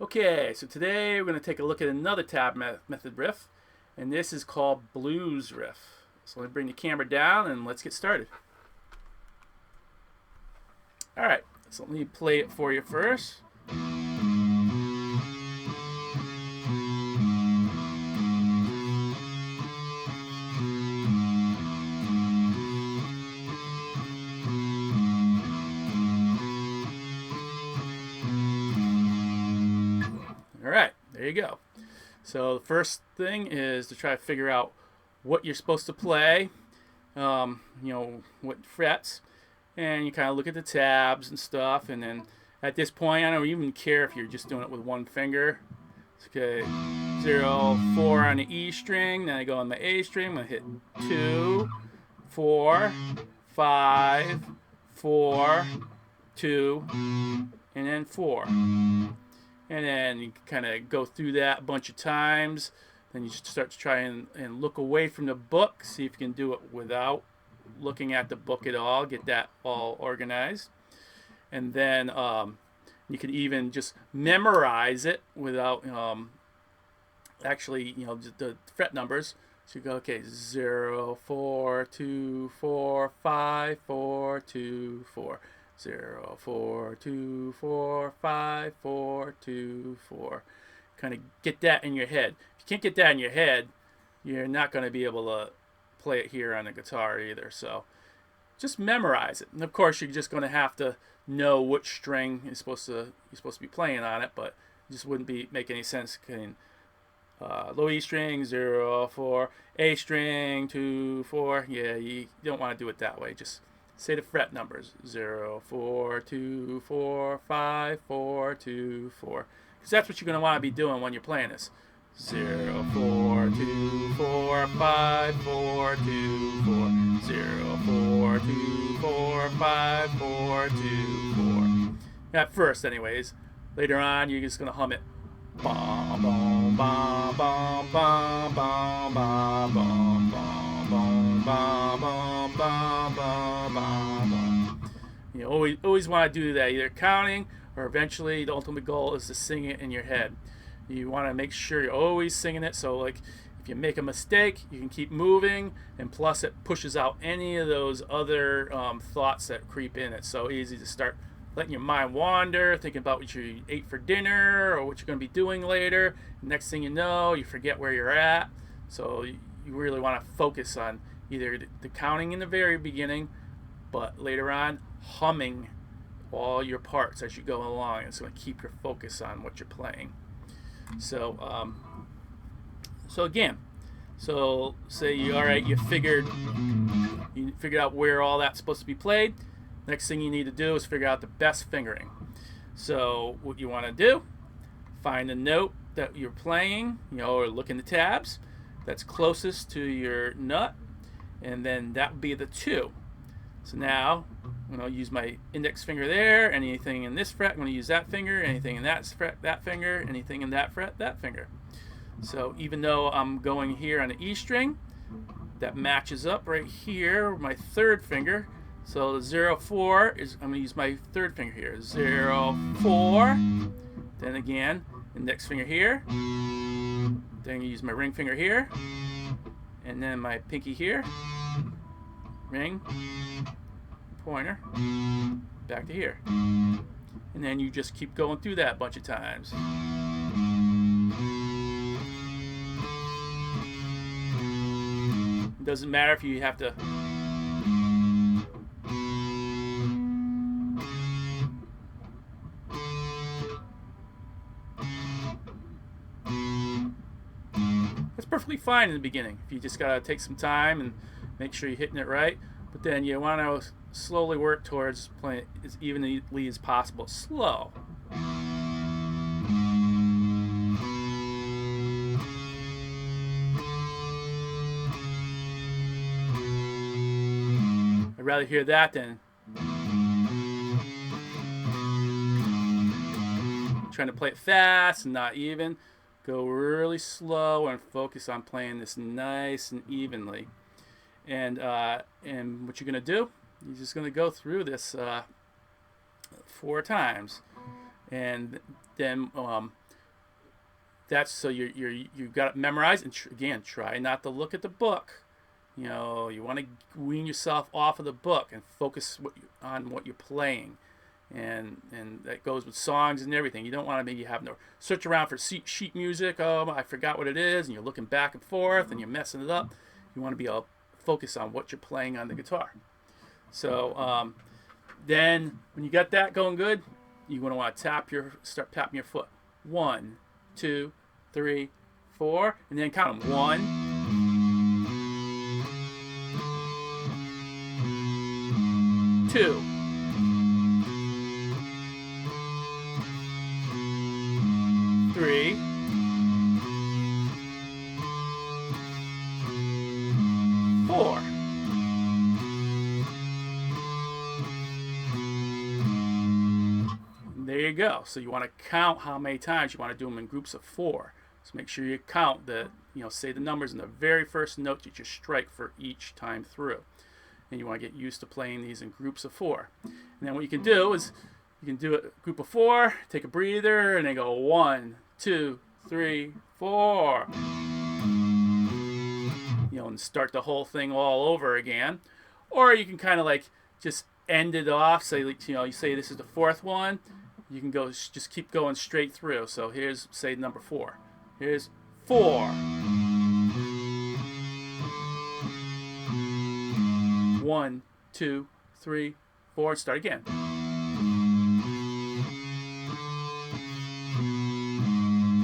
Okay, so today we're going to take a look at another tab method riff, and this is called blues riff. So let me bring the camera down and let's get started. Alright, so let me play it for you first. Alright, there you go. So the first thing is to try to figure out what you're supposed to play, what frets, and you kind of look at the tabs and stuff, and then at this point, I don't even care if you're just doing it with one finger. Okay, 0, 4 on the E string, then I go on the A string, I'm going to hit 2, 4, 5, 4, 2, and then 4. And then you kind of go through that a bunch of times. Then you start to try and look away from the book, see if you can do it without looking at the book at all, get that all organized. And then you can even just memorize it without actually, the fret numbers. So you go, okay, 0, 4, 2, 4, 5, 4, 2, 4. 0, 4, 2, 4, 5, 4, 2, 4. Kind of get that in your head. If you can't get that in your head, you're not going to be able to play it here on the guitar either. So just memorize it. And of course, you're just going to have to know which string you're supposed to be playing on it, but it just wouldn't make any sense. Low E string, 0, 4, A string, 2, 4. Yeah, you don't want to do it that way. Just say the fret numbers, 0, 4, 2, 4, 5, 4, 2, 4. Because that's what you're going to want to be doing when you're playing this. 0, 4, 2, 4, 5, 4, 2, 4. 0, 4, 2, 4, 5, 4, 2, 4. At first, anyways. Later on, you're just going to hum it. Bum, bum, bum, bum, bum, bum, bum, bum, bum, bum, bum, bum, bum, bum. You always want to do that, either counting or eventually the ultimate goal is to sing it in your head. You want to make sure you're always singing it, so like if you make a mistake, you can keep moving, and plus it pushes out any of those other thoughts that creep in. It's so easy to start letting your mind wander, thinking about what you ate for dinner or what you're going to be doing later. Next thing you know, you forget where you're at. So you really want to focus on either the counting in the very beginning, but later on, humming all your parts as you go along. It's going to keep your focus on what you're playing. So again, say you figured out where all that's supposed to be played. Next thing you need to do is figure out the best fingering. So what you want to do, find the note that you're playing, or look in the tabs that's closest to your nut, and then that would be the 2. So now I'm going to use my index finger there. Anything in this fret, I'm going to use that finger. Anything in that fret, that finger. Anything in that fret, that finger. So even though I'm going here on the E string, that matches up right here with my 3rd finger. So the 0, 4 is, I'm going to use my 3rd finger here. 0, 4. Then again, index finger here. Then you use my ring finger here. And then my pinky here. Ring. Pointer. Back to here. And then you just keep going through that a bunch of times. It doesn't matter if you have to That's perfectly fine in the beginning. If you just gotta take some time and make sure you're hitting it right. But then you want to slowly work towards playing it as evenly as possible. Slow. I'd rather hear that than trying to play it fast and not even. Go really slow and focus on playing this nice and evenly. And what you're going to do, you're just going to go through this 4 times. And then that's so you got it memorized, and again, try not to look at the book. You know, you want to wean yourself off of the book and focus on what you're playing, and that goes with songs and everything. You don't want to maybe have no search around for sheet music. Oh, I forgot what it is, and you're looking back and forth and you're messing it up. You want to be able to focus on what you're playing on the guitar. So then when you got that going good, you're going to want to start tapping your foot. 1, 2, 3, 4, and then count them. 1, 2, 3, 4. There you go. So you want to count how many times you want to do them in groups of 4. So make sure you count say the numbers in the very first note that you strike for each time through. And you want to get used to playing these in groups of 4. And then what you can do is you can do a group of 4, take a breather, and then go 1, 2, 3, 4. And start the whole thing all over again. Or you can kind of like just end it off. Say, you say this is the 4th one. You can just keep going straight through. So here's, say, number 4. Here's 4. 1, 2, 3, 4. Start again.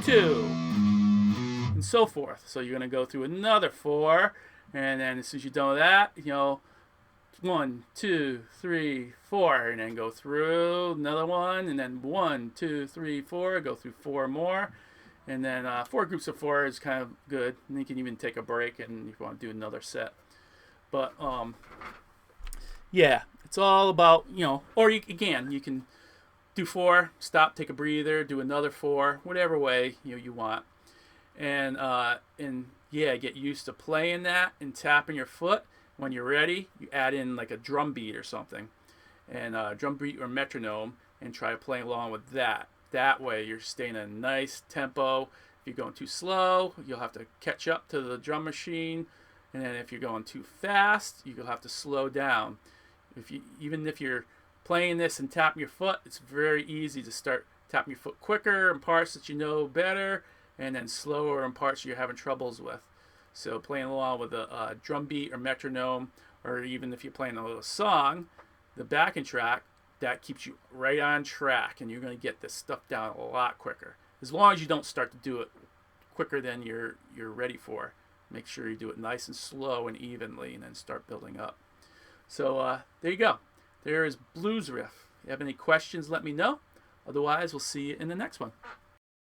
2, and so forth. So you're going to go through another 4, and then as soon as you're done with that, 1, 2, 3, 4, and then go through another one, and then 1, 2, 3, 4, go through 4 more, and then 4 groups of 4 is kind of good. And you can even take a break and if you want to do another set. But yeah, it's all about, or you can do 4, stop, take a breather, do another 4, whatever way you want, and yeah, get used to playing that and tapping your foot. When you're ready, you add in like a drum beat or something, and drum beat or metronome, and try playing along with that. That way, you're staying in a nice tempo. If you're going too slow, you'll have to catch up to the drum machine, and then if you're going too fast, you'll have to slow down. Even if you're playing this and tapping your foot, it's very easy to start tapping your foot quicker in parts that you know better, and then slower in parts you're having troubles with. So playing along with a drum beat or metronome, or even if you're playing a little song, the backing track, that keeps you right on track, and you're going to get this stuff down a lot quicker. As long as you don't start to do it quicker than you're ready for. Make sure you do it nice and slow and evenly, and then start building up. So there you go. There is Blues Riff. If you have any questions, let me know. Otherwise, we'll see you in the next one.